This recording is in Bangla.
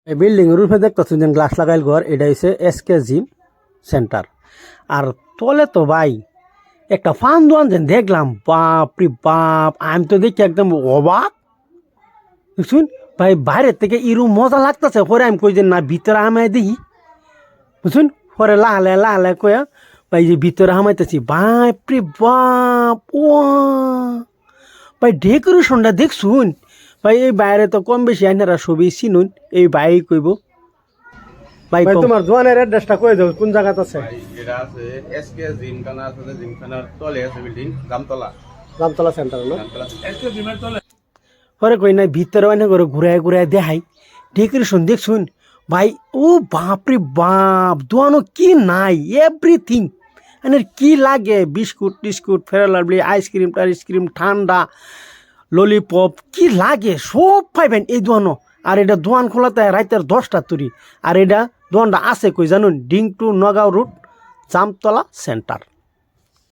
এই বিল্ডিং এর উপরে দেখতেছেন যে গ্লাস লাগাইল ঘর, এটা হচ্ছে এসকে জিম সেন্টার। আর তলে তো ভাই একটা ফান দোয়ান যেন দেখলাম, বাপ রে বাপ, আমি তো দেখি একদম অবাক। বুঝছুন ভাই, বাইরের থেকে ইরু মজা লাগতেছে, পরে আমি কই যে না ভিতরে আমায় দেখি। বুঝছুন পরে লালে লালে কয়া ভাই যে ভিতরে হামাইতেছি, বাপ রে বাপ, ও ভাই ডেকোরেশনটা দেখছুন ভাই। এই বাইরে তো কম বেশি আইনারা ছবি চিনুন, এই ভাই কইব। ভাই তোমার দোকানের অ্যাড্রেসটা কই দাও, কোন জায়গাতে আছে? ভাই এটা আছে এসকে জিমখানা আছে, জিমখানার তলে আছে বিল্ডিং, জামতলা। রামতলা সেন্টার না? জামতলা এসকে জিমের তলে। পরে কই নাই ভিতরে অনেক করে ঘুরায় ঘুরায় দেখাই, ডেকোরেশন দেখছুন ভাই। ও বাপরে বাপ, দোয়ানো কি নাই, এভরিথিং মানে কি লাগে, বিস্কুট টিস্কুট, ফেরালাভলি, আইসক্রিম টাইসক্রিম, ঠান্ডা, ললিপপ, কি লাগে সব পাইবেন এই দোয়ানো। আর এটা দোয়ান খোলাতে রাতের 10টা তুরি। আর এটা দোয়ানটা আছে কই জানুন, Dhing to Nagaon route, Jamtala centre.